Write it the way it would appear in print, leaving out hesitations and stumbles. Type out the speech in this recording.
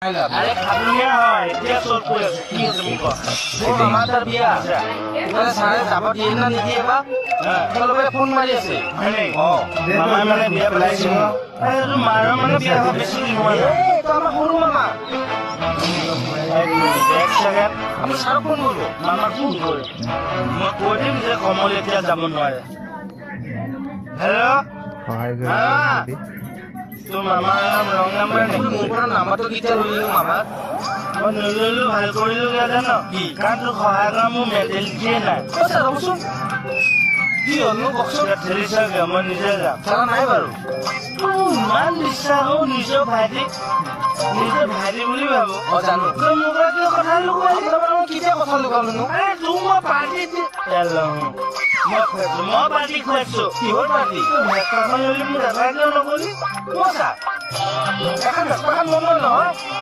আৰে খাবুনিয়া হয় এতিয়া চট কৰি আছে কি আছে মোক মামা তাৰ বিয়া আছে মানে সাৰে যাব দিয়ে না নিদিয়ে বা সকলোৱে ফোন মাৰি আছে মামা মানে বিয়া পেলাইছে আৰু মাৰ মানে বিয়া হ'ব বেছি দিন হোৱা নাই তো আমাৰ সৰু মামা এক সেকেন্ড আমি সাৰ ফোন কৰো মামা ফোন কৰে মই কৈ দিম যে কমল এতিয়া যাব নোৱাৰে হেল্ল' তো মামা রং নাম্বার নেই মোর নাম্বারটো কিটা লইলো মামা ও নলইলো ভাল করিলো গে জানো কি কান তো সহায় কৰা মোৰ মেন্টালিটি নাই কসা ৰবছো কি হলো বক্সৰ থেৰিছা গে মই নিজে যাম চালা নাই বাৰু মান নিছা ও নিজৰ ভাইটি বুলি ভাবো ও জানো তো মোৰ কথা লুকাই মই কিটা কথা লুকালো আৰে তুমি পাৰ্টি এলো মই পাৰ্টি খুৱাইছো কিহৰ পাৰ্টি মেকাখন লৈ মোৰ দাদাই নকলি মজা এখন ৰাস্তাখন মন নহয়